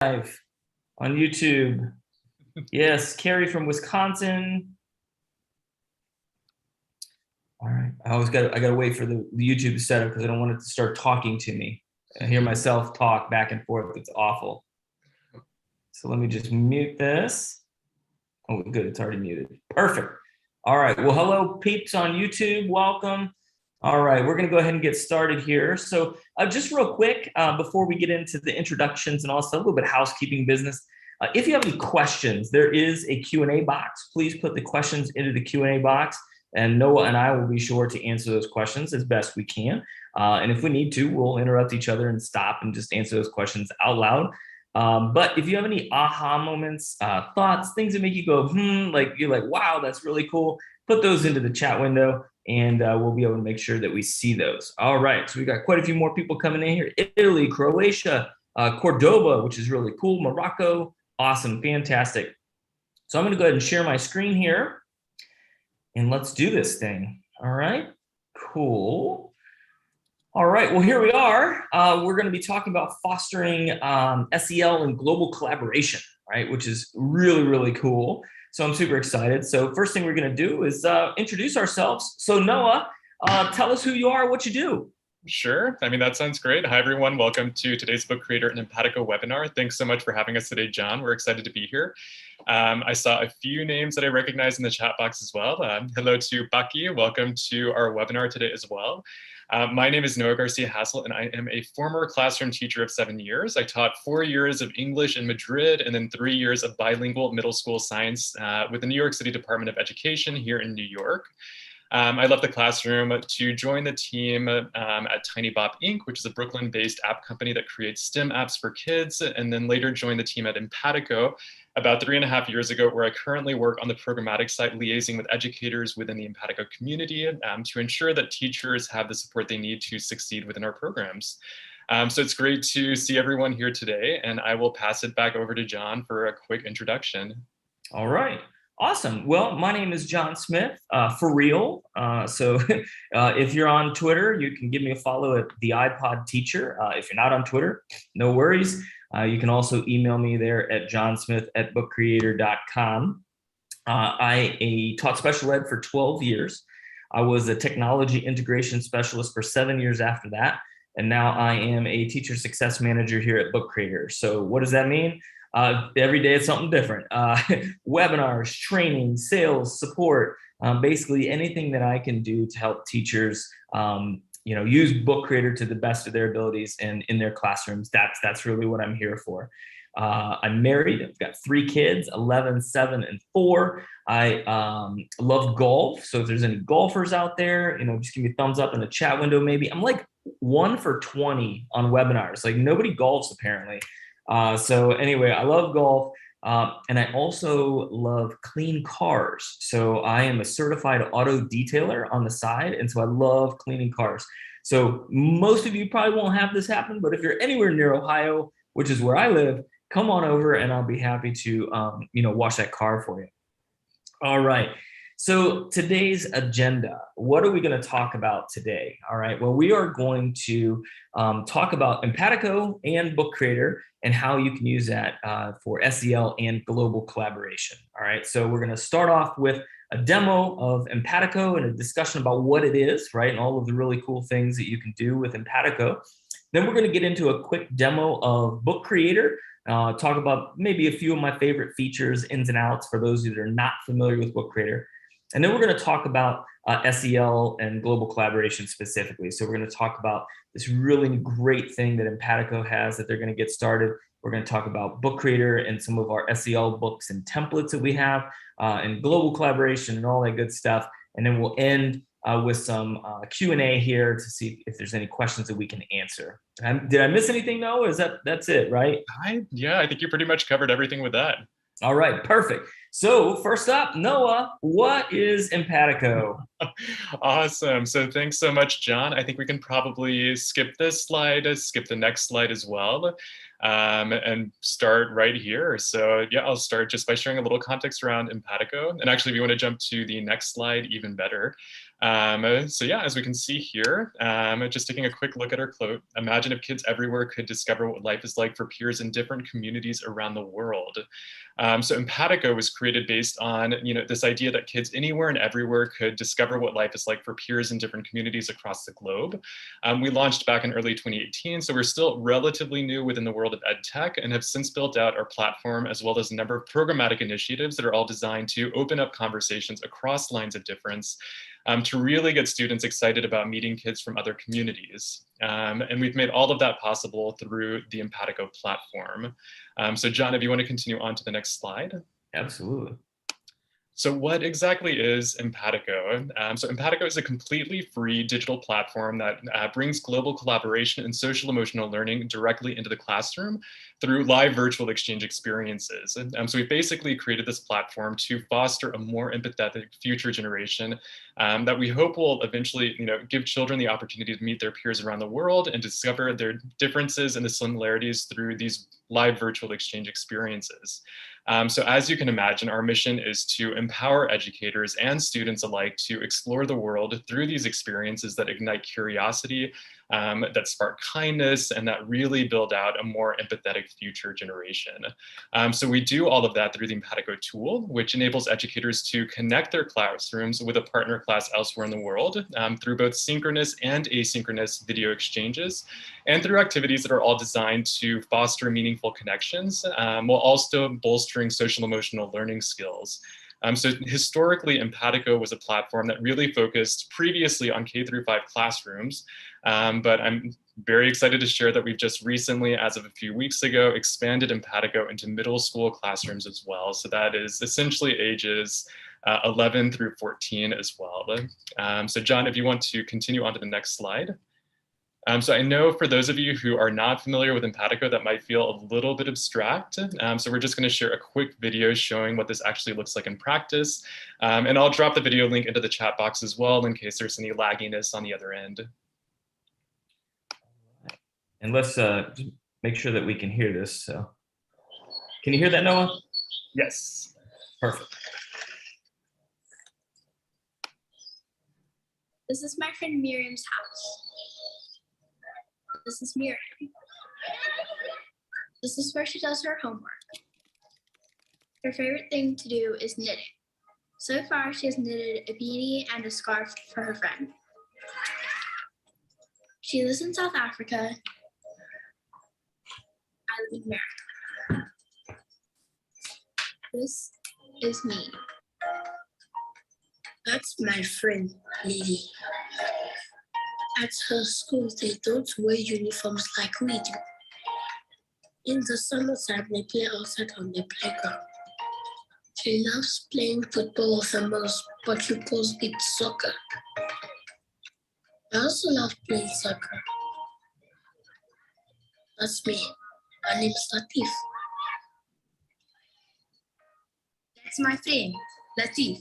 live on YouTube. Yes, Carrie from Wisconsin. All right, I gotta wait for the YouTube to set up because I don't want it to start talking to me. I hear myself talk back and forth. It's awful. So let me just mute this. Oh, good, it's already muted. Perfect. All right, well, hello peeps on YouTube, welcome. All right, we're gonna go ahead and get started here. So just real quick, before we get into the introductions and also a little bit of housekeeping business, if you have any questions, there is a Q&A box. Please put the questions into the Q&A box and Noah and I will be sure to answer those questions as best we can. And if we need to, we'll interrupt each other and stop and just answer those questions out loud. But if you have any aha moments, thoughts, things that make you go, like you're like, wow, that's really cool, put those into the chat window and we'll be able to make sure that we see those. All right, so we got quite a few more people coming in here. Italy, Croatia, Cordoba, which is really cool, Morocco, awesome, fantastic. So I'm gonna go ahead and share my screen here and let's do this thing. All right, cool. All right, well, here we are. We're going to be talking about fostering SEL and global collaboration, right? Which is really, really cool. So I'm super excited. So first thing we're going to do is introduce ourselves. So Noah, tell us who you are, what you do. Sure. I mean, that sounds great. Hi, everyone. Welcome to today's Book Creator and Empatico webinar. Thanks so much for having us today, John. We're excited to be here. I saw a few names that I recognize in the chat box as well. Hello to Baki. Welcome to our webinar today as well. My name is Noah Garcia Hassel, and I am a former classroom teacher of 7 years. I taught 4 years of English in Madrid and then 3 years of bilingual middle school science with the New York City Department of Education here in New York. I left the classroom to join the team at TinyBop Inc., which is a Brooklyn-based app company that creates STEM apps for kids, and then later joined the team at Empatico about 3.5 years ago, where I currently work on the programmatic side, liaising with educators within the Empatico community to ensure that teachers have the support they need to succeed within our programs. So it's great to see everyone here today, and I will pass it back over to John for a quick introduction. All right. Awesome. Well, my name is John Smith, for real. So if you're on Twitter, you can give me a follow at the iPod Teacher. If you're not on Twitter, no worries. You can also email me there at johnsmith@bookcreator.com. I taught special ed for 12 years. I was a technology integration specialist for 7 years after that. And now I am a teacher success manager here at Book Creator. So what does that mean? Every day it's something different. Webinars, training, sales, support, basically anything that I can do to help teachers, use Book Creator to the best of their abilities and in their classrooms. That's really what I'm here for. I'm married. I've got 3 kids, 11, 7, and 4. I love golf. So if there's any golfers out there, just give me a thumbs up in the chat window maybe. I'm like 1 for 20 on webinars. Like nobody golfs apparently. So anyway, I love golf, and I also love clean cars. So I am a certified auto detailer on the side, and so I love cleaning cars. So most of you probably won't have this happen, but if you're anywhere near Ohio, which is where I live, come on over and I'll be happy to, wash that car for you. All right. So today's agenda, what are we going to talk about today? All right, well, we are going to talk about Empatico and Book Creator and how you can use that for SEL and global collaboration. All right, so we're going to start off with a demo of Empatico and a discussion about what it is, right, and all of the really cool things that you can do with Empatico. Then we're going to get into a quick demo of Book Creator, talk about maybe a few of my favorite features, ins and outs for those that are not familiar with Book Creator. And then we're going to talk about SEL and global collaboration specifically. So we're going to talk about this really great thing that Empatico has that they're going to get started. We're going to talk about Book Creator and some of our SEL books and templates that we have and global collaboration and all that good stuff. And then we'll end with some Q&A here to see if there's any questions that we can answer. Did I miss anything, Noah? That's it, right? Yeah, I think you pretty much covered everything with that. All right, perfect. So first up, Noah, what is Empatico? Awesome. So thanks so much, John. I think we can probably skip this slide, skip the next slide as well, and start right here. So yeah, I'll start just by sharing a little context around Empatico. And actually, if you want to jump to the next slide, even better. So yeah, as we can see here, just taking a quick look at our quote, imagine if kids everywhere could discover what life is like for peers in different communities around the world. So Empatico was created based on this idea that kids anywhere and everywhere could discover what life is like for peers in different communities across the globe. We launched back in early 2018, so we're still relatively new within the world of ed tech and have since built out our platform as well as a number of programmatic initiatives that are all designed to open up conversations across lines of difference to really get students excited about meeting kids from other communities. And we've made all of that possible through the Empatico platform. So John, if you want to continue on to the next slide. Absolutely. So what exactly is Empatico? So Empatico is a completely free digital platform that brings global collaboration and social emotional learning directly into the classroom through live virtual exchange experiences. So we basically created this platform to foster a more empathetic future generation that we hope will eventually give children the opportunity to meet their peers around the world and discover their differences and the similarities through these live virtual exchange experiences. So as you can imagine, our mission is to empower educators and students alike to explore the world through these experiences that ignite curiosity, that spark kindness, and that really build out a more empathetic future generation. So we do all of that through the Empatico tool, which enables educators to connect their classrooms with a partner class elsewhere in the world through both synchronous and asynchronous video exchanges, and through activities that are all designed to foster meaningful connections while also bolstering social emotional learning skills. So historically, Empatico was a platform that really focused previously on K-5 classrooms, but I'm very excited to share that we've just recently, as of a few weeks ago, expanded Empatico into middle school classrooms as well. So that is essentially ages 11 through 14 as well. So John, if you want to continue on to the next slide. So I know for those of you who are not familiar with Empatico, that might feel a little bit abstract. So we're just going to share a quick video showing what this actually looks like in practice. And I'll drop the video link into the chat box as well in case there's any lagginess on the other end. And let's just make sure that we can hear this. So, can you hear that, Noah? Yes. Perfect. This is my friend Miriam's house. This is Miriam. This is where she does her homework. Her favorite thing to do is knitting. So far, she has knitted a beanie and a scarf for her friend. She lives in South Africa. I live in America. This is me. That's my friend, Lily. At her school, they don't wear uniforms like we do. In the summertime, they play outside on the playground. She loves playing football with the most, but she calls it soccer. I also love playing soccer. That's me. My name's Latif. That's my friend, Latif.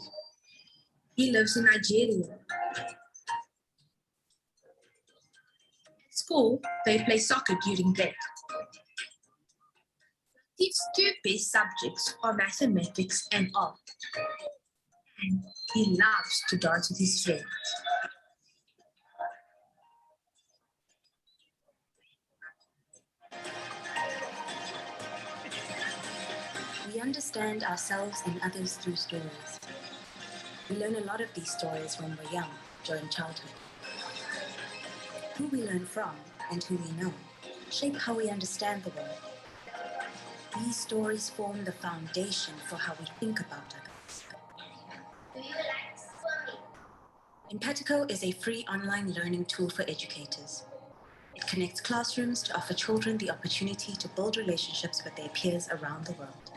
He lives in Nigeria. At school, they play soccer during break. Latif's two best subjects are mathematics and art. And he loves to dance with his friends. We understand ourselves and others through stories. We learn a lot of these stories when we're young, during childhood. Who we learn from and who we know shape how we understand the world. These stories form the foundation for how we think about others. Do you like swimming? Empatico is a free online learning tool for educators. It connects classrooms to offer children the opportunity to build relationships with their peers around the world.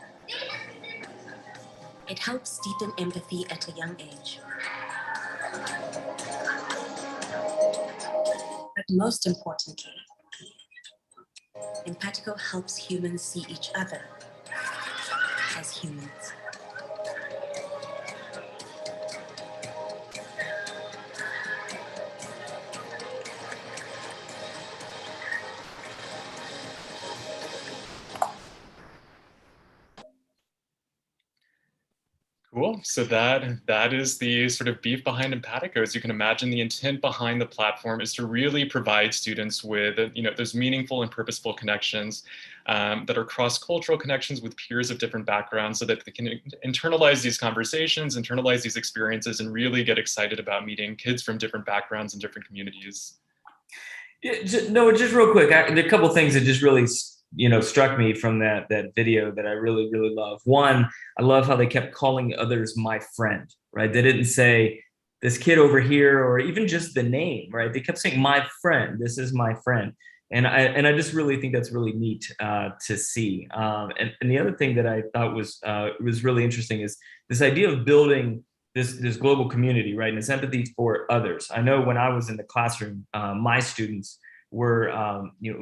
It helps deepen empathy at a young age. But most importantly, Empatico helps humans see each other as humans. Cool. So that is the sort of beef behind Empatico. As you can imagine, the intent behind the platform is to really provide students with, those meaningful and purposeful connections that are cross-cultural connections with peers of different backgrounds, so that they can internalize these conversations, internalize these experiences, and really get excited about meeting kids from different backgrounds and different communities. Yeah, no, just real quick, there are a couple things that just really, struck me from that video that I really, really love. One, I love how they kept calling others my friend, right? They didn't say this kid over here, or even just the name, right? They kept saying my friend. This is my friend, and I just really think that's really neat to see. And the other thing that I thought was really interesting is this idea of building this global community, right? And it's empathy for others. I know when I was in the classroom, my students were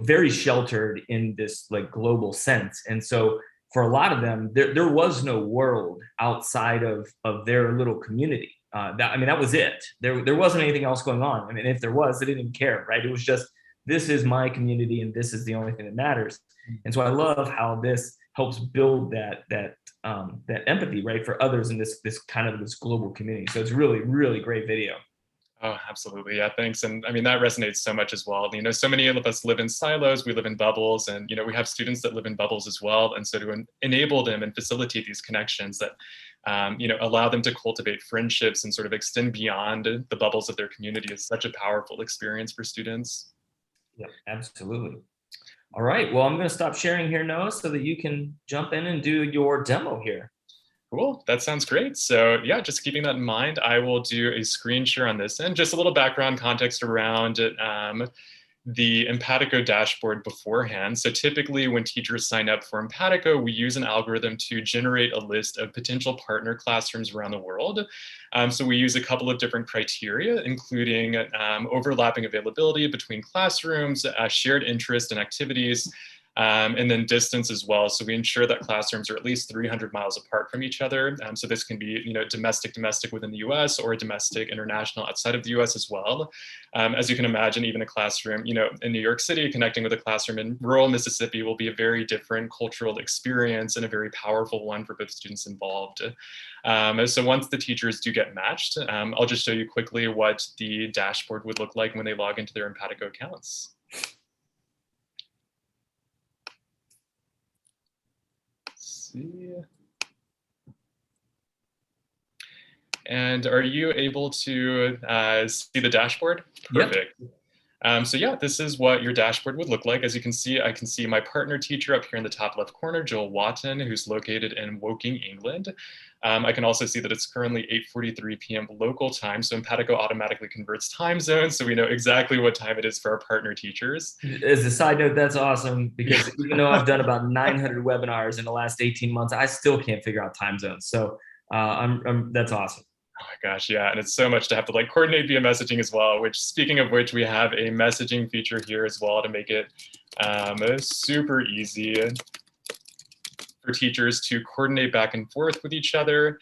very sheltered in this like global sense, and so for a lot of them, there was no world outside of their little community. That was it. There wasn't anything else going on. I mean, if there was, they didn't even care, right? It was just, this is my community, and this is the only thing that matters. And so I love how this helps build that empathy, right, for others in this kind of this global community. So it's really, really great video. Oh, absolutely. Yeah, thanks. And I mean, that resonates so much as well. So many of us live in silos, we live in bubbles, and, we have students that live in bubbles as well. And so to enable them and facilitate these connections that, allow them to cultivate friendships and sort of extend beyond the bubbles of their community is such a powerful experience for students. Yeah, absolutely. All right. Well, I'm going to stop sharing here, Noah, so that you can jump in and do your demo here. Cool, that sounds great. So yeah, just keeping that in mind, I will do a screen share on this, and just a little background context around the Empatico dashboard beforehand. So typically when teachers sign up for Empatico, we use an algorithm to generate a list of potential partner classrooms around the world. So we use a couple of different criteria, including overlapping availability between classrooms, shared interest and activities, and then distance as well. So we ensure that classrooms are at least 300 miles apart from each other. So this can be, domestic within the US, or domestic international outside of the US as well. As you can imagine, even a classroom, in New York City connecting with a classroom in rural Mississippi will be a very different cultural experience, and a very powerful one for both students involved. So once the teachers do get matched, I'll just show you quickly what the dashboard would look like when they log into their Empatico accounts. See. And are you able to see the dashboard? Perfect. Yep. So yeah, this is what your dashboard would look like. As you can see, I can see my partner teacher up here in the top left corner, Joel Watton, who's located in Woking, England. I can also see that it's currently 8:43 p.m. local time, so Empatico automatically converts time zones, so we know exactly what time it is for our partner teachers. As a side note, that's awesome, because even though I've done about 900 webinars in the last 18 months, I still can't figure out time zones. So that's awesome. Oh my gosh, yeah, and it's so much to have to coordinate via messaging as well, which, speaking of which, we have a messaging feature here as well to make it super easy for teachers to coordinate back and forth with each other.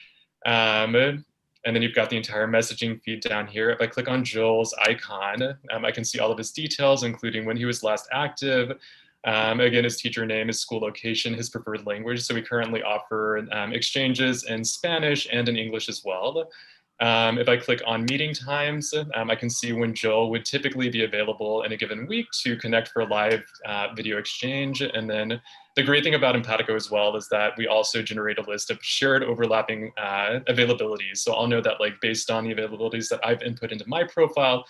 And then you've got the entire messaging feed down here. If I click on Joel's icon, I can see all of his details, including when he was last active. Again, his teacher name, his school location, his preferred language. So we currently offer exchanges in Spanish and in English as well. If I click on meeting times, I can see when Joel would typically be available in a given week to connect for a live video exchange. And then the great thing about Empatico as well is that we also generate a list of shared overlapping availabilities. So I'll know that based on the availabilities that I've input into my profile,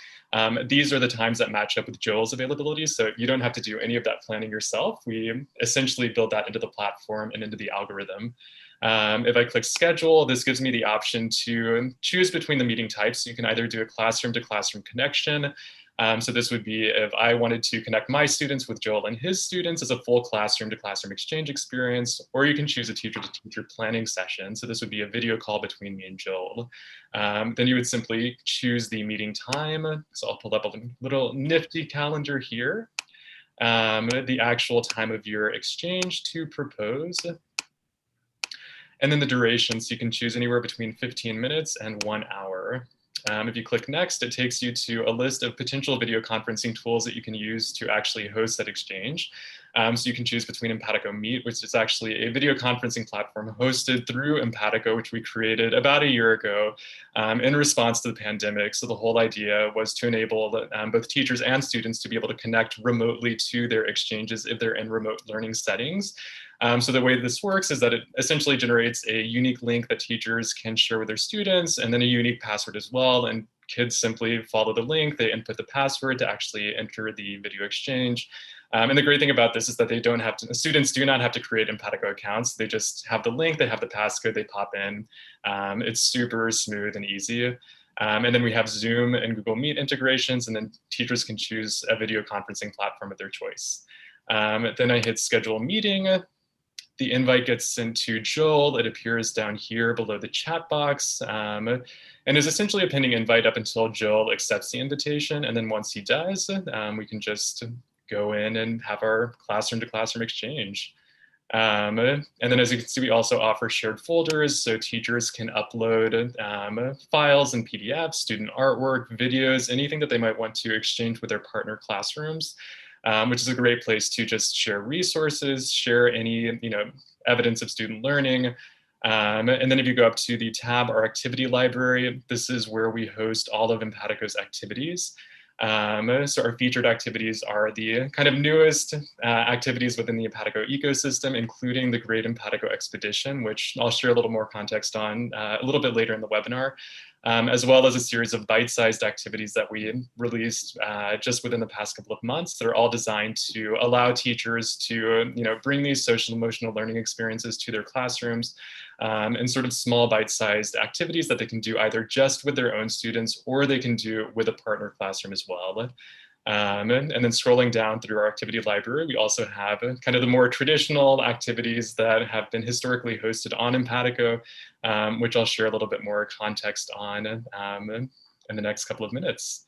these are the times that match up with Joel's availability. So you don't have to do any of that planning yourself. We essentially build that into the platform and into the algorithm. If I click schedule, this gives me the option to choose between the meeting types. You can either do a classroom to classroom connection. So this would be if I wanted to connect my students with Joel and his students as a full classroom to classroom exchange experience, or you can choose a teacher to teacher planning session. So this would be a video call between me and Joel. Then you would simply choose the meeting time. So I'll pull up a little nifty calendar here. The actual time of your exchange to propose. And then the duration, so you can choose anywhere between 15 minutes and 1 hour. If you click next, it takes you to a list of potential video conferencing tools that you can use to actually host that exchange. So you can choose between Empatico Meet, which is actually a video conferencing platform hosted through Empatico, which we created about a year ago in response to the pandemic. So the whole idea was to enable both teachers and students to be able to connect remotely to their exchanges if they're in remote learning settings. So the way this works is that it essentially generates a unique link that teachers can share with their students, and then a unique password as well. And kids simply follow the link, they input the password to actually enter the video exchange. And the great thing about this is that students do not have to create Empatico accounts. They just have the link, they have the passcode, they pop in. It's super smooth and easy. And then we have Zoom and Google Meet integrations, and then teachers can choose a video conferencing platform of their choice. Then I hit schedule meeting. The invite gets sent to Joel. It appears down here below the chat box, and is essentially a pending invite up until Joel accepts the invitation. And then once he does, we can just go in and have our classroom to classroom exchange. And then as you can see, we also offer shared folders, so teachers can upload files and PDFs, student artwork, videos, anything that they might want to exchange with their partner classrooms. Which is a great place to just share resources, share any evidence of student learning. And then if you go up to the tab, our activity library, this is where we host all of Empatico's activities. So our featured activities are the kind of newest activities within the Empatico ecosystem, including the Great Empatico Expedition, which I'll share a little more context on a little bit later in the webinar. As well as a series of bite-sized activities that we released just within the past couple of months. They're all designed to allow teachers to bring these social emotional learning experiences to their classrooms, and sort of small bite-sized activities that they can do either just with their own students or they can do with a partner classroom as well. And then scrolling down through our activity library, we also have kind of the more traditional activities that have been historically hosted on Empatico, which I'll share a little bit more context on in the next couple of minutes.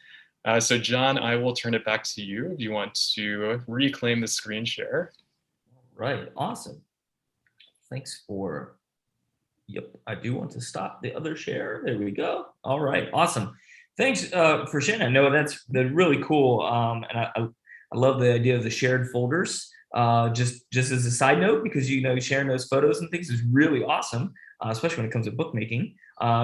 So John, I will turn it back to you if you want to reclaim the screen share. Right, awesome. Thanks for, yep, I do want to stop the other share. There we go. All right, awesome. Thanks for sharing. I know that's really cool, and I love the idea of the shared folders. Just as a side note, because sharing those photos and things is really awesome, especially when it comes to bookmaking,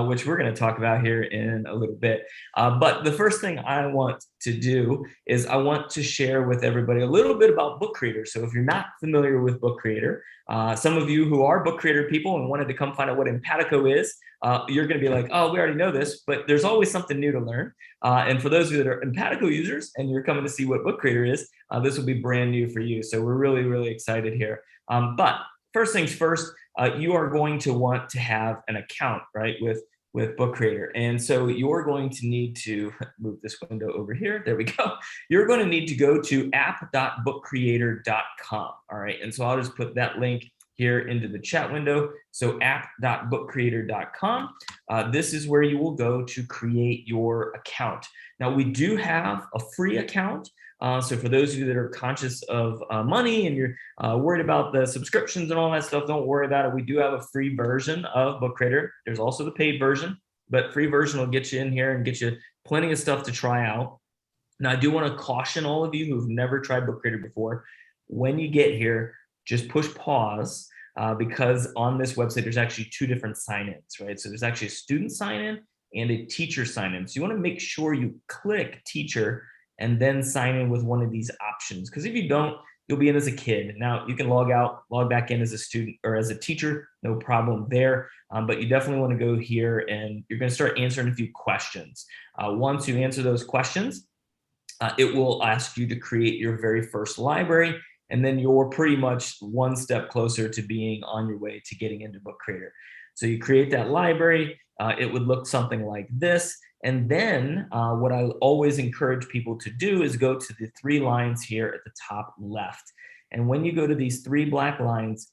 which we're going to talk about here in a little bit. But the first thing I want to do is I want to share with everybody a little bit about Book Creator. So if you're not familiar with Book Creator, some of you who are Book Creator people and wanted to come find out what Empatico is, you're going to be like, oh, we already know this, but there's always something new to learn. And for those of you that are Empatico users and you're coming to see what Book Creator is, this will be brand new for you. So we're really, really excited here. But first things first, you are going to want to have an account, right, with Book Creator. And so you're going to need to move this window over here. There we go. You're going to need to go to app.bookcreator.com. All right. And so I'll just put that link here into the chat window. So app.bookcreator.com. This is where you will go to create your account. Now we do have a free account. So for those of you that are conscious of money and you're worried about the subscriptions and all that stuff, don't worry about it. We do have a free version of Book Creator. There's also the paid version, but free version will get you in here and get you plenty of stuff to try out. Now I do want to caution all of you who've never tried Book Creator before, when you get here, just push pause because on this website, there's actually two different sign-ins, right? So there's actually a student sign-in and a teacher sign-in. So you want to make sure you click teacher and then sign in with one of these options. Because if you don't, you'll be in as a kid. Now you can log back in as a student or as a teacher, no problem there. But you definitely want to go here and you're going to start answering a few questions. Once you answer those questions, it will ask you to create your very first library. And then you're pretty much one step closer to being on your way to getting into Book Creator. So you create that library. It would look something like this. And then what I always encourage people to do is go to the three lines here at the top left. And when you go to these three black lines,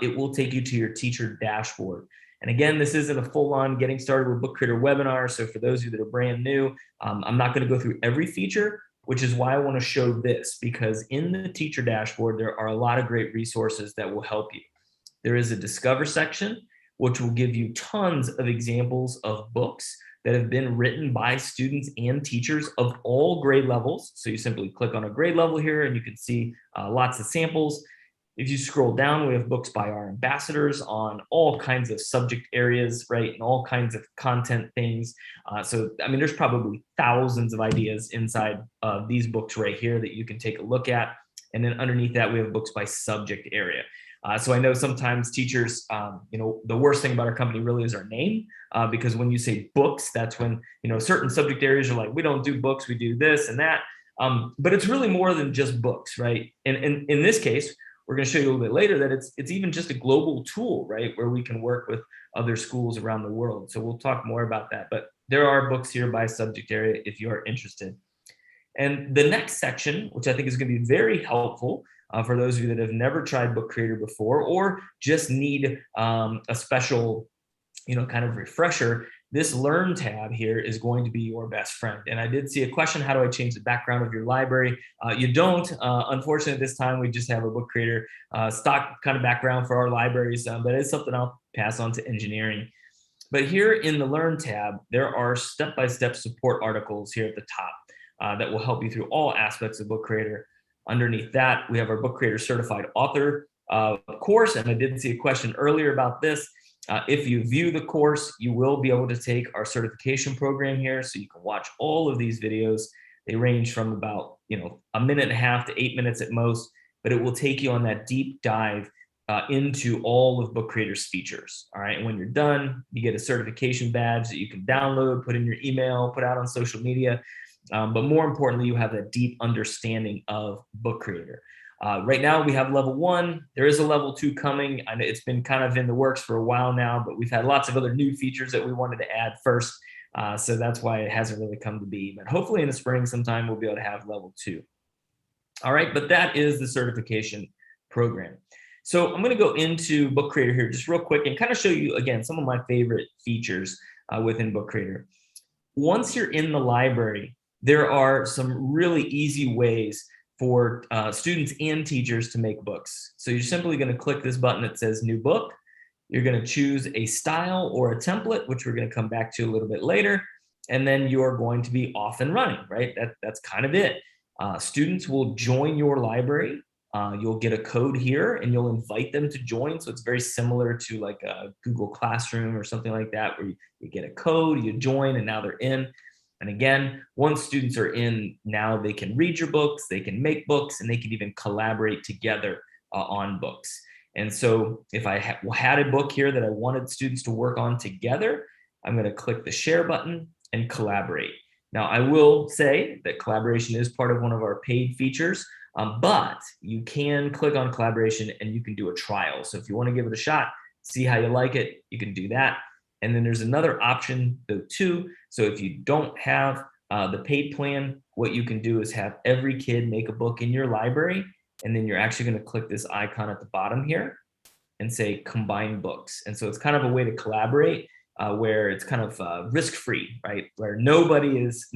it will take you to your teacher dashboard. And again, this isn't a full-on getting started with Book Creator webinar. So for those of you that are brand new, I'm not going to go through every feature, which is why I want to show this, because in the teacher dashboard, there are a lot of great resources that will help you. There is a discover section, which will give you tons of examples of books that have been written by students and teachers of all grade levels. So you simply click on a grade level here and you can see lots of samples. If you scroll down, we have books by our ambassadors on all kinds of subject areas, right? And all kinds of content things. So, I mean, there's probably thousands of ideas inside these books right here that you can take a look at. And then underneath that, we have books by subject area. So I know sometimes teachers, the worst thing about our company really is our name, because when you say books, that's when, certain subject areas are like, we don't do books, we do this and that. But it's really more than just books, right? And in this case, we're going to show you a little bit later that it's even just a global tool, right? Where we can work with other schools around the world. So we'll talk more about that. But there are books here by subject area if you are interested. And the next section, which I think is going to be very helpful for those of you that have never tried Book Creator before, or just need a special, kind of refresher, this Learn tab here is going to be your best friend. And I did see a question, how do I change the background of your library? You don't. Unfortunately, this time we just have a Book Creator stock kind of background for our libraries, but it's something I'll pass on to engineering. But here in the Learn tab, there are step-by-step support articles here at the top that will help you through all aspects of Book Creator. Underneath that, we have our Book Creator Certified Author course, and I did see a question earlier about this. If you view the course, you will be able to take our certification program here, so you can watch all of these videos. They range from about, a minute and a half to 8 minutes at most, but it will take you on that deep dive into all of Book Creator's features. All right, and when you're done, you get a certification badge that you can download, put in your email, put out on social media. But more importantly, you have that deep understanding of Book Creator. Right now we have level 1. There is a level 2 coming. I know it's been kind of in the works for a while now, but we've had lots of other new features that we wanted to add first. So that's why it hasn't really come to be. But hopefully in the spring sometime we'll be able to have level 2. All right, but that is the certification program. So I'm going to go into Book Creator here just real quick and kind of show you, again, some of my favorite features within Book Creator. Once you're in the library, there are some really easy ways for students and teachers to make books. So you're simply going to click this button that says New Book. You're going to choose a style or a template, which we're going to come back to a little bit later. And then you're going to be off and running, right? That's kind of it. Students will join your library. You'll get a code here and you'll invite them to join. So it's very similar to like a Google Classroom or something like that, where you get a code, you join, and now they're in. And again, once students are in, now they can read your books, they can make books, and they can even collaborate together on books. And so if I had a book here that I wanted students to work on together, I'm going to click the share button and collaborate. Now, I will say that collaboration is part of one of our paid features, but you can click on collaboration and you can do a trial. So if you want to give it a shot, see how you like it, you can do that. And then there's another option though too. So if you don't have the paid plan, what you can do is have every kid make a book in your library. And then you're actually going to click this icon at the bottom here and say combine books. And so it's kind of a way to collaborate where it's kind of risk-free, right? Where nobody's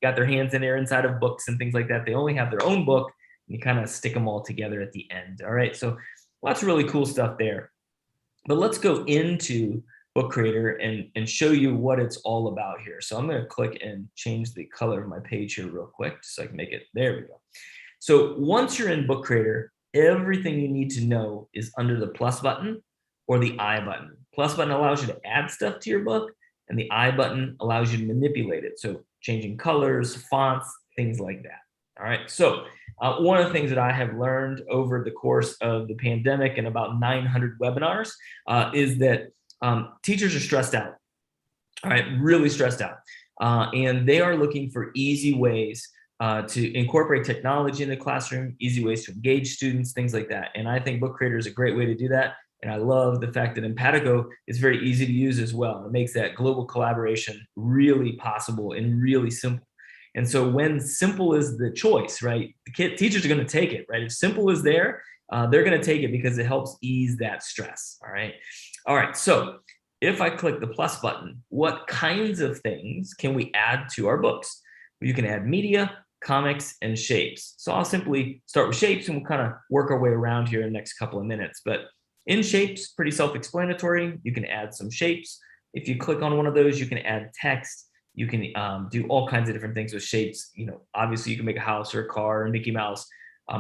got their hands in there inside of books and things like that. They only have their own book and you kind of stick them all together at the end. All right. So lots of really cool stuff there. But let's go into Book Creator and show you what it's all about here. So I'm going to click and change the color of my page here real quick so I can make it, there we go. So once you're in Book Creator, everything you need to know is under the plus button or the I button. Plus button allows you to add stuff to your book, and the I button allows you to manipulate it. So changing colors, fonts, things like that. All right. So one of the things that I have learned over the course of the pandemic and about 900 webinars is that teachers are stressed out, all right, really stressed out. And they are looking for easy ways to incorporate technology in the classroom, easy ways to engage students, things like that. And I think Book Creator is a great way to do that. And I love the fact that Empatico is very easy to use as well. It makes that global collaboration really possible and really simple. And so when simple is the choice, right, teachers are going to take it, right? If simple is there, they're going to take it because it helps ease that stress, all right? All right, so if I click the plus button, what kinds of things can we add to our books? You can add media, comics, and shapes. So I'll simply start with shapes and we'll kind of work our way around here in the next couple of minutes. But in shapes, pretty self-explanatory. You can add some shapes. If you click on one of those, you can add text. You can do all kinds of different things with shapes. Obviously you can make a house or a car or Mickey Mouse,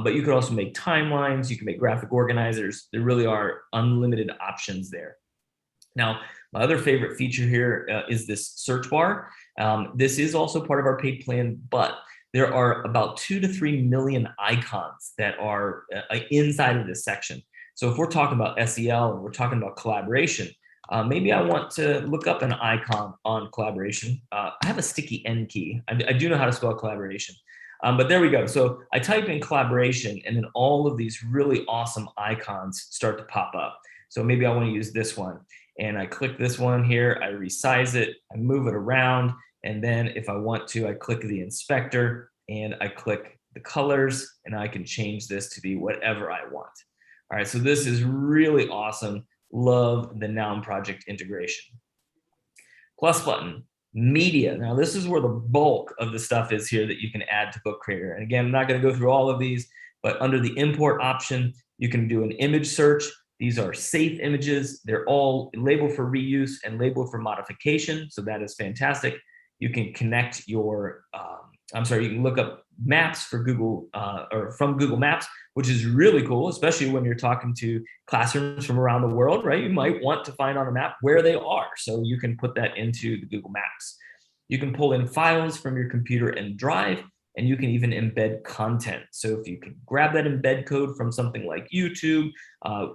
but you could also make timelines. You can make graphic organizers. There really are unlimited options there. Now, my other favorite feature here is this search bar. This is also part of our paid plan, but there are about 2 to 3 million icons that are inside of this section. So if we're talking about SEL and we're talking about collaboration, maybe I want to look up an icon on collaboration. I have a sticky N key. I do know how to spell collaboration, but there we go. So I type in collaboration and then all of these really awesome icons start to pop up. So maybe I want to use this one and I click this one here, I resize it, I move it around. And then if I want to, I click the inspector and I click the colors and I can change this to be whatever I want. All right, so this is really awesome. Love the Noun project integration. Plus button, media. Now this is where the bulk of the stuff is here that you can add to Book Creator. And again, I'm not gonna go through all of these, but under the import option, you can do an image search. These are safe images. They're all labeled for reuse and labeled for modification. So that is fantastic. You can connect your, you can look up maps for Google or from Google Maps, which is really cool, especially when you're talking to classrooms from around the world, right? You might want to find on a map where they are. So you can put that into the Google Maps. You can pull in files from your computer and Drive, and you can even embed content. So if you can grab that embed code from something like YouTube,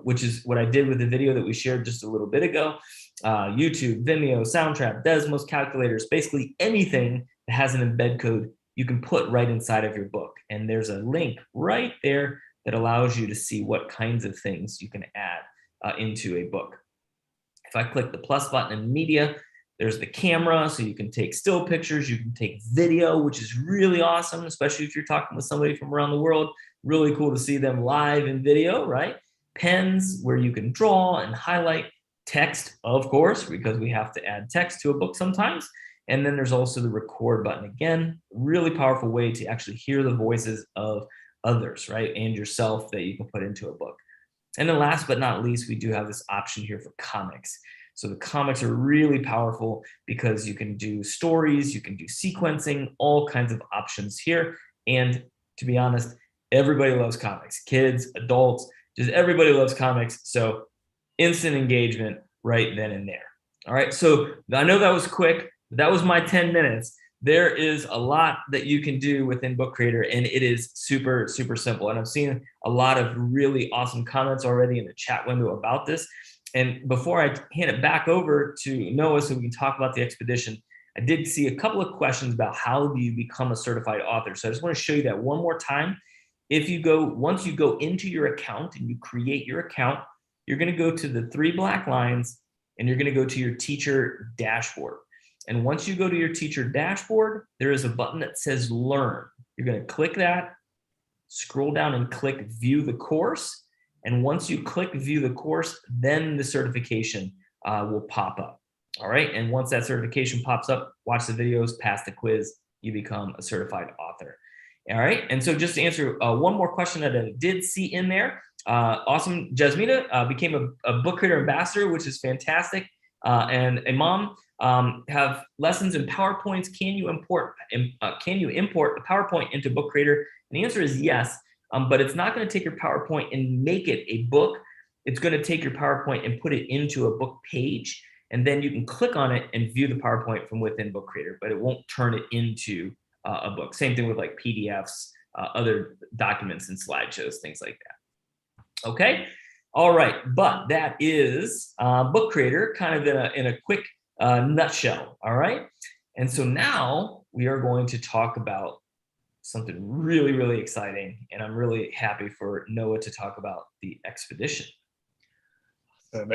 which is what I did with the video that we shared just a little bit ago, YouTube, Vimeo, Soundtrap, Desmos, calculators, basically anything that has an embed code, you can put right inside of your book. And there's a link right there that allows you to see what kinds of things you can add into a book. If I click the plus button in media, there's the camera, so you can take still pictures, you can take video, which is really awesome, especially if you're talking with somebody from around the world. Really cool to see them live in video, right? Pens, where you can draw and highlight. Text, of course, because we have to add text to a book sometimes. And then there's also the record button. Again, really powerful way to actually hear the voices of others, right? And yourself that you can put into a book. And then last but not least, we do have this option here for comics. So the comics are really powerful because you can do stories, you can do sequencing, all kinds of options here. And to be honest, everybody loves comics, kids, adults, just everybody loves comics. So instant engagement right then and there. All right, so I know that was quick. That was my 10 minutes. There is a lot that you can do within Book Creator, and it is super, super simple. And I've seen a lot of really awesome comments already in the chat window about this. And before I hand it back over to Noah so we can talk about the expedition, I did see a couple of questions about how do you become a certified author. So I just want to show you that one more time. Once you go into your account and you create your account, you're going to go to the 3 black lines and you're going to go to your teacher dashboard. And once you go to your teacher dashboard, there is a button that says Learn. You're going to click that, scroll down and click View the Course. And once you click View the Course, then the certification will pop up. All right. And once that certification pops up, watch the videos, pass the quiz, you become a certified author. All right. And so just to answer one more question that I did see in there, awesome. Jasmina became a Book Creator ambassador, which is fantastic. And a mom have lessons in PowerPoints. Can you import the PowerPoint into Book Creator? And the answer is yes. But it's not going to take your PowerPoint and make it a book. It's going to take your PowerPoint and put it into a book page. And then you can click on it and view the PowerPoint from within Book Creator, but it won't turn it into a book. Same thing with like PDFs, other documents and slideshows, things like that. Okay. All right. But that is Book Creator kind of in a quick nutshell. All right. And so now we are going to talk about something really, really exciting. And I'm really happy for Noah to talk about the expedition.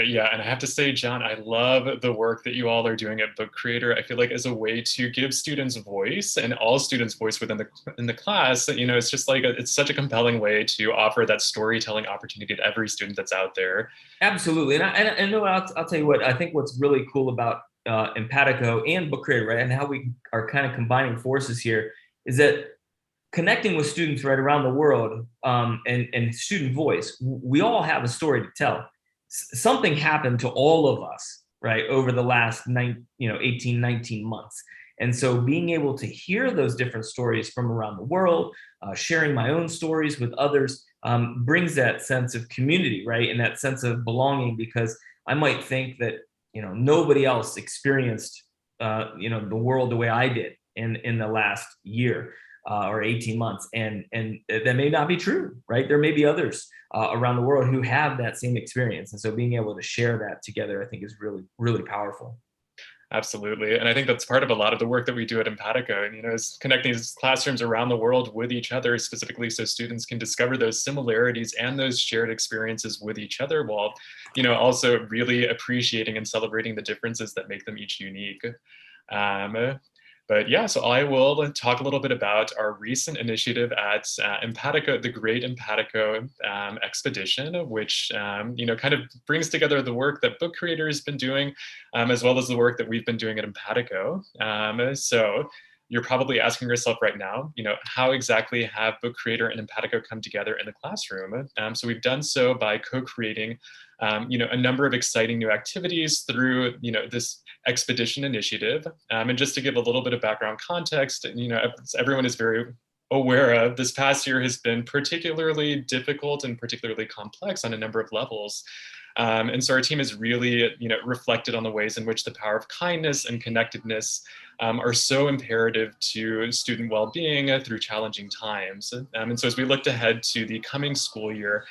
Yeah, and I have to say, John, I love the work that you all are doing at Book Creator. I feel like as a way to give students voice and all students voice within the class, you know, it's just like it's such a compelling way to offer that storytelling opportunity to every student that's out there. Absolutely, and Noah, I'll tell you what I think. What's really cool about Empatico and Book Creator, right, and how we are kind of combining forces here, is that connecting with students right around the world and student voice, we all have a story to tell. Something happened to all of us right, over the last 18, 19 months. And so being able to hear those different stories from around the world, sharing my own stories with others, brings that sense of community, right? And that sense of belonging, because I might think that, nobody else experienced, the world the way I did in the last year or 18 months. And that may not be true, right? There may be others around the world who have that same experience. And so being able to share that together, I think is really, really powerful. Absolutely. And I think that's part of a lot of the work that we do at Empatico, and, is connecting these classrooms around the world with each other, specifically so students can discover those similarities and those shared experiences with each other, while, also really appreciating and celebrating the differences that make them each unique. But yeah, so I will talk a little bit about our recent initiative at Empatico, the Great Empatico Expedition, which kind of brings together the work that Book Creator has been doing, as well as the work that we've been doing at Empatico. So you're probably asking yourself right now, how exactly have Book Creator and Empatico come together in the classroom? So we've done so by co-creating, a number of exciting new activities through, this expedition initiative. And just to give a little bit of background context, as everyone is very aware of, this past year has been particularly difficult and particularly complex on a number of levels. And so our team has really, reflected on the ways in which the power of kindness and connectedness are so imperative to student well-being through challenging times. And so as we looked ahead to the coming school year,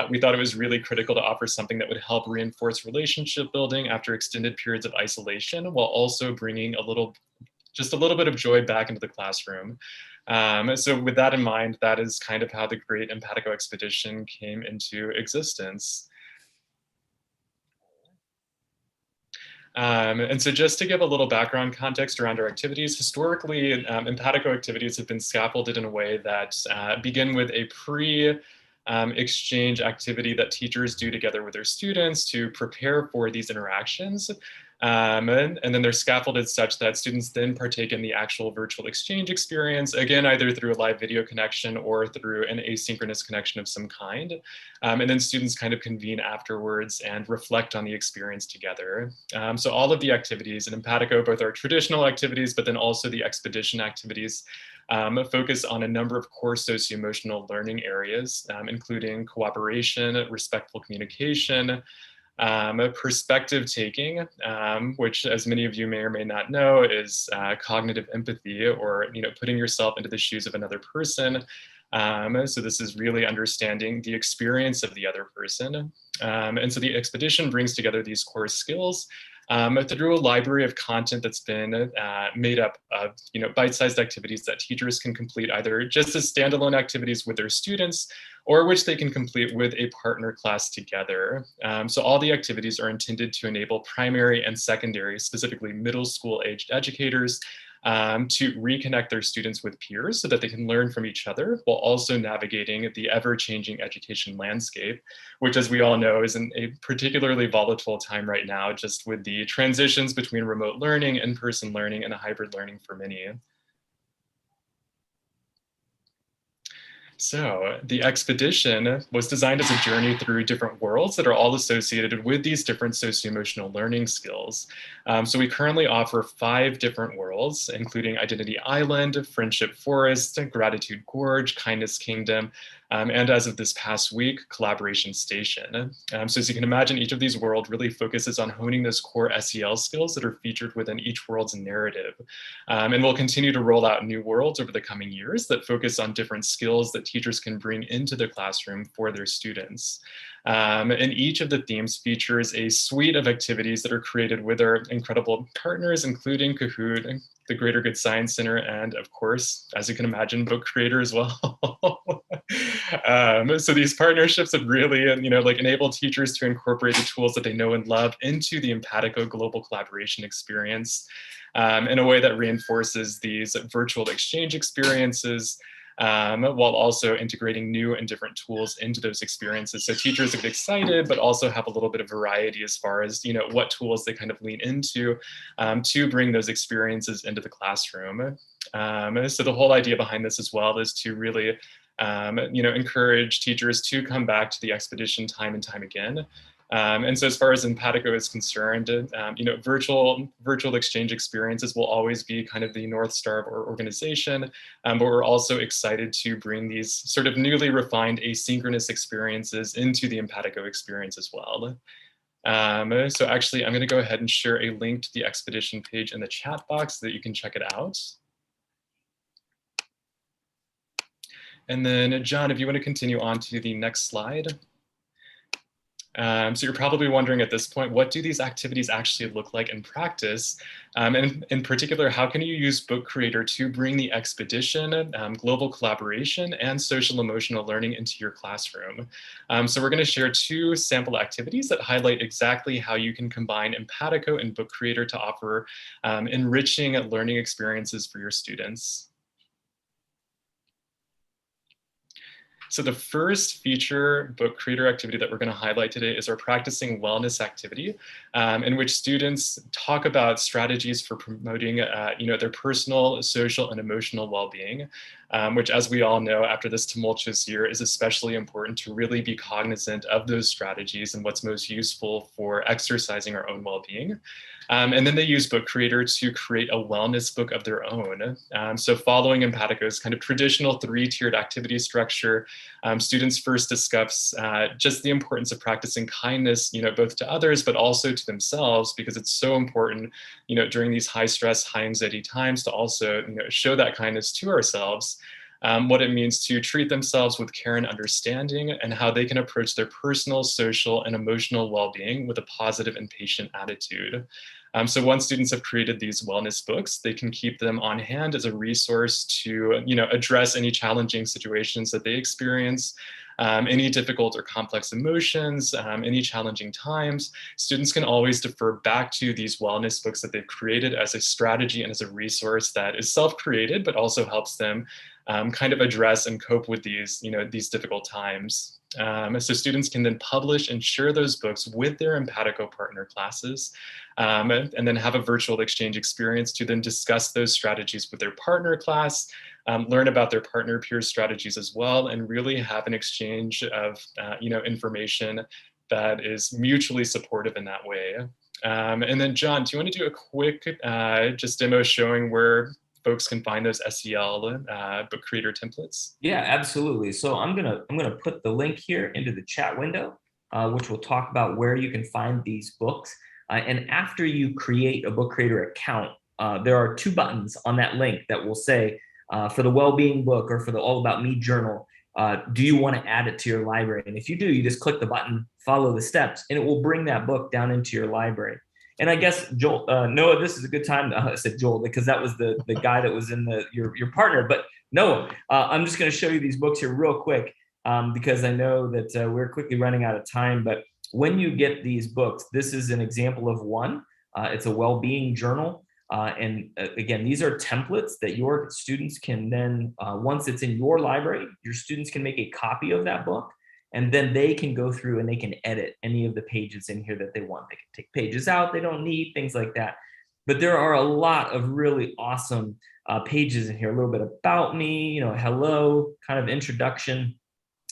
we thought it was really critical to offer something that would help reinforce relationship building after extended periods of isolation, while also bringing just a little bit of joy back into the classroom. So with that in mind, that is kind of how the Great Empatico Expedition came into existence. And so just to give a little background context around our activities, historically, Empatico activities have been scaffolded in a way that begin with a exchange activity that teachers do together with their students to prepare for these interactions. And then they're scaffolded such that students then partake in the actual virtual exchange experience, again, either through a live video connection or through an asynchronous connection of some kind. And then students kind of convene afterwards and reflect on the experience together. So all of the activities in Empatico, both our traditional activities, but then also the expedition activities, focus on a number of core socio-emotional learning areas, including cooperation, respectful communication, perspective taking, which, as many of you may or may not know, is cognitive empathy, or putting yourself into the shoes of another person. So this is really understanding the experience of the other person. And so the expedition brings together these core skills through a library of content that's been made up of bite-sized activities that teachers can complete either just as standalone activities with their students, or which they can complete with a partner class together. So all the activities are intended to enable primary and secondary, specifically middle school aged educators, to reconnect their students with peers so that they can learn from each other, while also navigating the ever-changing education landscape, which, as we all know, is in a particularly volatile time right now, just with the transitions between remote learning, in-person learning, and a hybrid learning for many. So the expedition was designed as a journey through different worlds that are all associated with these different socio-emotional learning skills. So we currently offer 5 different worlds, including Identity Island, Friendship Forest, Gratitude Gorge, Kindness Kingdom, and as of this past week, Collaboration Station. So as you can imagine, each of these worlds really focuses on honing those core SEL skills that are featured within each world's narrative. And we'll continue to roll out new worlds over the coming years that focus on different skills that teachers can bring into the classroom for their students. And each of the themes features a suite of activities that are created with our incredible partners, including Kahoot, the Greater Good Science Center, and of course, as you can imagine, Book Creator as well. So these partnerships have really, enabled teachers to incorporate the tools that they know and love into the Empatico global collaboration experience in a way that reinforces these virtual exchange experiences, while also integrating new and different tools into those experiences. So teachers get excited, but also have a little bit of variety as far as, what tools they kind of lean into to bring those experiences into the classroom. So the whole idea behind this as well is to really, encourage teachers to come back to the expedition time and time again. And so as far as Empatico is concerned, virtual exchange experiences will always be kind of the North Star of our organization, but we're also excited to bring these sort of newly refined asynchronous experiences into the Empatico experience as well. So actually, I'm going to go ahead and share a link to the expedition page in the chat box so that you can check it out. And then, John, if you want to continue on to the next slide. So you're probably wondering at this point, what do these activities actually look like in practice? And in particular, how can you use Book Creator to bring the expedition, global collaboration, and social emotional learning into your classroom? So we're going to share 2 sample activities that highlight exactly how you can combine Empatico and Book Creator to offer enriching learning experiences for your students. So the first feature Book Creator activity that we're going to highlight today is our practicing wellness activity, in which students talk about strategies for promoting their personal, social, and emotional well-being, which, as we all know, after this tumultuous year, is especially important to really be cognizant of those strategies and what's most useful for exercising our own well-being. And then they use Book Creator to create a wellness book of their own. So following Empatico's kind of traditional 3-tiered activity structure, students first discuss just the importance of practicing kindness, both to others, but also to themselves, because it's so important, during these high stress, high anxiety times to also, show that kindness to ourselves. What it means to treat themselves with care and understanding, and how they can approach their personal, social, and emotional well-being with a positive and patient attitude. So once students have created these wellness books, they can keep them on hand as a resource to address any challenging situations that they experience, any difficult or complex emotions, any challenging times. Students can always defer back to these wellness books that they've created as a strategy and as a resource that is self-created, but also helps them kind of address and cope with these difficult times. So students can then publish and share those books with their Empatico partner classes, and then have a virtual exchange experience to then discuss those strategies with their partner class, learn about their partner peer strategies as well, and really have an exchange of information that is mutually supportive in that way. And then, John, do you want to do a quick just demo showing where folks can find those SEL Book Creator templates? Yeah, absolutely. So I'm gonna put the link here into the chat window, which will talk about where you can find these books. And after you create a Book Creator account, there are 2 buttons on that link that will say, for the well-being book or for the All About Me journal, do you want to add it to your library? And if you do, you just click the button, follow the steps, and it will bring that book down into your library. And I guess, Joel, Noah, this is a good time. I said Joel because that was the guy that was in your partner. But Noah, I'm just going to show you these books here real quick because I know that we're quickly running out of time. But when you get these books, this is an example of one. It's a well-being journal. And again, these are templates that your students can then, once it's in your library, your students can make a copy of that book. And then they can go through and they can edit any of the pages in here that they want. They can take pages out they don't need, things like that. But there are a lot of really awesome pages in here. A little bit about me, hello, kind of introduction,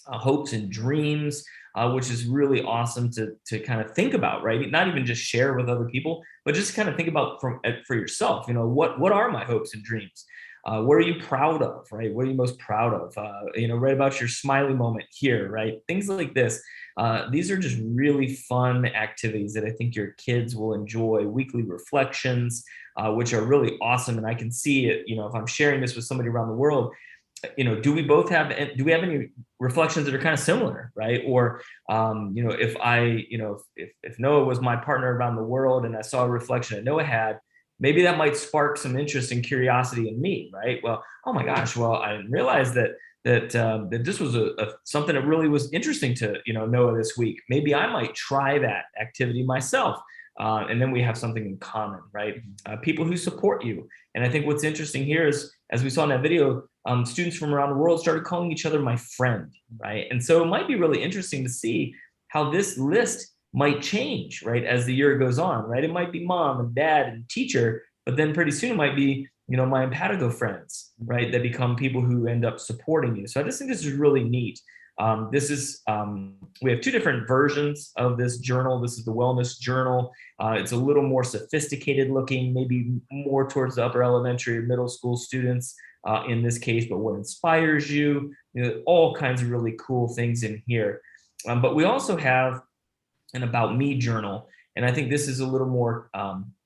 hopes and dreams, which is really awesome to kind of think about, right? Not even just share with other people, but just kind of think about for yourself. What are my hopes and dreams? What are you proud of, right? What are you most proud of? Write about your smiley moment here, right? Things like this. These are just really fun activities that I think your kids will enjoy. Weekly reflections, which are really awesome. And I can see it, if I'm sharing this with somebody around the world, do we have any reflections that are kind of similar, right? Or, if Noah was my partner around the world and I saw a reflection that Noah had, maybe that might spark some interest and curiosity in me, right? Well, oh my gosh, well, I didn't realize that this was something that really was interesting to Noah this week. Maybe I might try that activity myself. And then we have something in common, right? People who support you. And I think what's interesting here is, as we saw in that video, students from around the world started calling each other my friend, right? And so it might be really interesting to see how this list might change, right, as the year goes on, right? It might be mom and dad and teacher, but then pretty soon it might be, my Empatico friends, right, that become people who end up supporting you. So I just think this is really neat. We have two different versions of this journal. This is the wellness journal. It's a little more sophisticated looking, maybe more towards the upper elementary or middle school students in this case, but what inspires you, all kinds of really cool things in here. But we also have an About Me journal. And I think this is a little more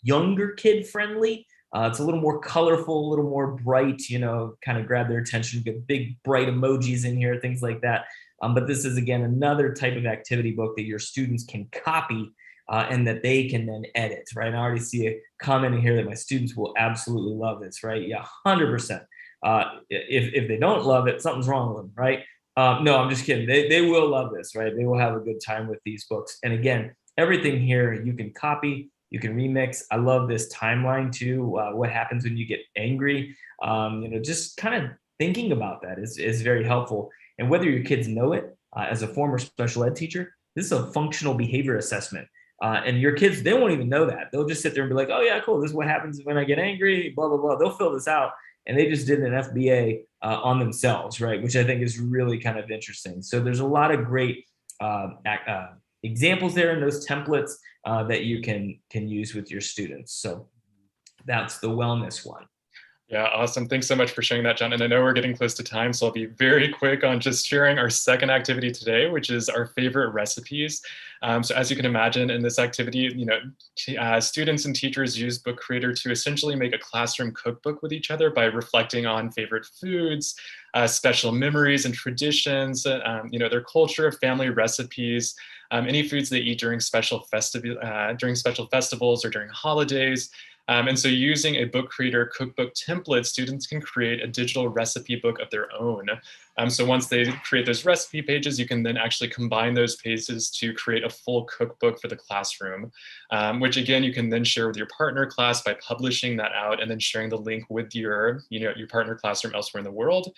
younger kid friendly. It's a little more colorful, a little more bright, kind of grab their attention, get big bright emojis in here, things like that. But this is, again, another type of activity book that your students can copy and that they can then edit, right? And I already see a comment in here that my students will absolutely love this, right? Yeah, 100%. If they don't love it, something's wrong with them, right? No, I'm just kidding. They will love this, right? They will have a good time with these books. And again, everything here you can copy, you can remix. I love this timeline too. What happens when you get angry? Just kind of thinking about that is very helpful. And whether your kids know it, as a former special ed teacher, this is a functional behavior assessment. And your kids, they won't even know that. They'll just sit there and be like, oh yeah, cool. This is what happens when I get angry, blah, blah, blah. They'll fill this out. And they just did an FBA on themselves, right? Which I think is really kind of interesting. So there's a lot of great examples there in those templates that you can use with your students. So that's the wellness one. Yeah, awesome. Thanks so much for sharing that, John. And I know we're getting close to time, so I'll be very quick on just sharing our second activity today, which is our favorite recipes. So as you can imagine, in this activity, students and teachers use Book Creator to essentially make a classroom cookbook with each other by reflecting on favorite foods, special memories and traditions, their culture, family recipes, any foods they eat during special festivals or during holidays. And so using a Book Creator cookbook template, students can create a digital recipe book of their own. So once they create those recipe pages, you can then actually combine those pages to create a full cookbook for the classroom, which again, you can then share with your partner class by publishing that out and then sharing the link with your partner classroom elsewhere in the world.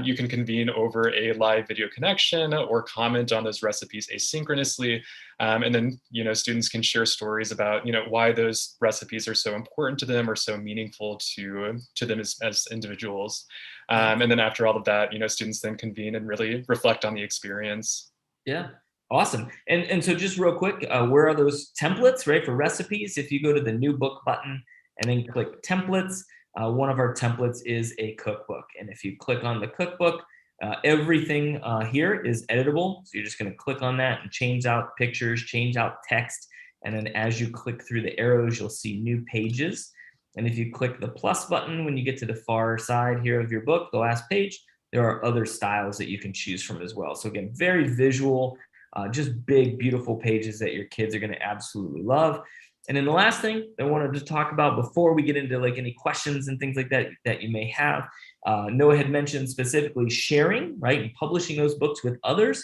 You can convene over a live video connection or comment on those recipes asynchronously. And then, students can share stories about, why those recipes are so important to them or so meaningful to them as individuals. And then after all of that, students then convene and really reflect on the experience. Yeah, awesome. And so just real quick, where are those templates, right, for recipes? If you go to the new book button and then click templates, one of our templates is a cookbook. And if you click on the cookbook, everything here is editable. So you're just going to click on that and change out pictures, change out text. And then as you click through the arrows, you'll see new pages. And if you click the plus button, when you get to the far side here of your book, the last page, there are other styles that you can choose from as well. So again, very visual, just big, beautiful pages that your kids are going to absolutely love. And then the last thing I wanted to talk about before we get into like any questions and things like that you may have, Noah had mentioned specifically sharing, right, and publishing those books with others.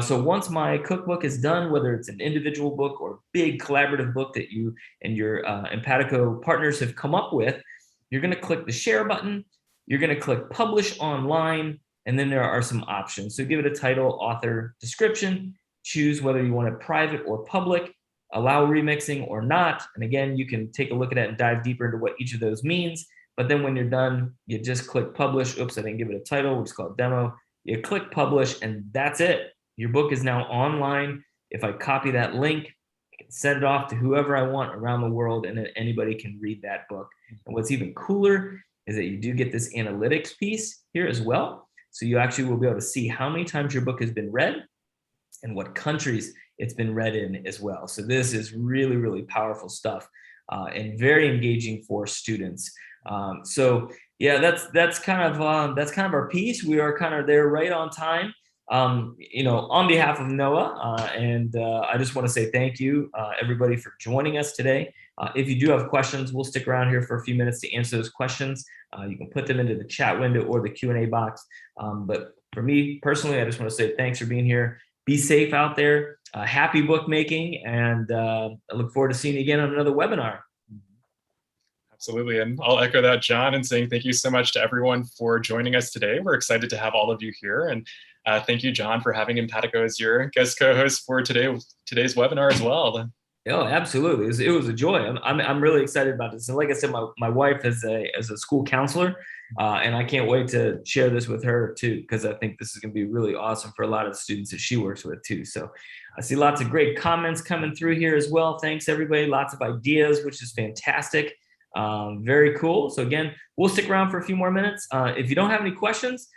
So once my cookbook is done, whether it's an individual book or big collaborative book that you and your Empatico partners have come up with, you're going to click the share button. You're going to click publish online, and then there are some options. So give it a title, author, description, choose whether you want it private or public, allow remixing or not. And again, you can take a look at it and dive deeper into what each of those means. But then when you're done, you just click publish. Oops, I didn't give it a title. We'll just call it demo. You click publish, and that's it. Your book is now online. If I copy that link, I can send it off to whoever I want around the world, and then anybody can read that book. And what's even cooler is that you do get this analytics piece here as well. So you actually will be able to see how many times your book has been read and what countries it's been read in as well. So this is really, really powerful stuff and very engaging for students. So yeah, that's kind of our piece. We are kind of there right on time. On behalf of Noah, and I just want to say thank you, everybody, for joining us today. If you do have questions, we'll stick around here for a few minutes to answer those questions. You can put them into the chat window or the Q&A box. But for me personally, I just want to say thanks for being here. Be safe out there. Happy bookmaking, and I look forward to seeing you again on another webinar. Absolutely. And I'll echo that, John, and saying thank you so much to everyone for joining us today. We're excited to have all of you here. And thank you, John, for having Empatico as your guest co-host for today's webinar as well. Oh, absolutely. It was a joy. I'm really excited about this. And like I said, my wife is a school counselor, And I can't wait to share this with her too, because I think this is going to be really awesome for a lot of the students that she works with too. So I see lots of great comments coming through here as well. Thanks everybody. Lots of ideas, which is fantastic. Very cool. So again, we'll stick around for a few more minutes. If you don't have any questions,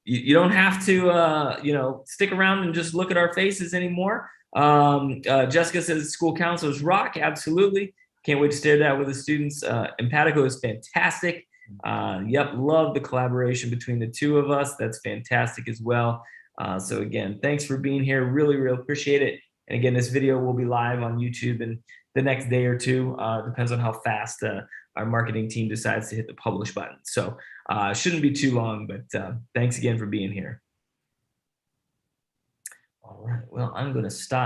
you don't have to, stick around and just look at our faces anymore. Jessica says school counselors rock. Absolutely. Can't wait to share that with the students. Empatico is fantastic. Yep, love the collaboration between the two of us. That's fantastic as well. So again, thanks for being here. Really, really appreciate it. And again, this video will be live on YouTube in the next day or two. Depends on how fast our marketing team decides to hit the publish button. So shouldn't be too long, but thanks again for being here. All right, well, I'm going to stop.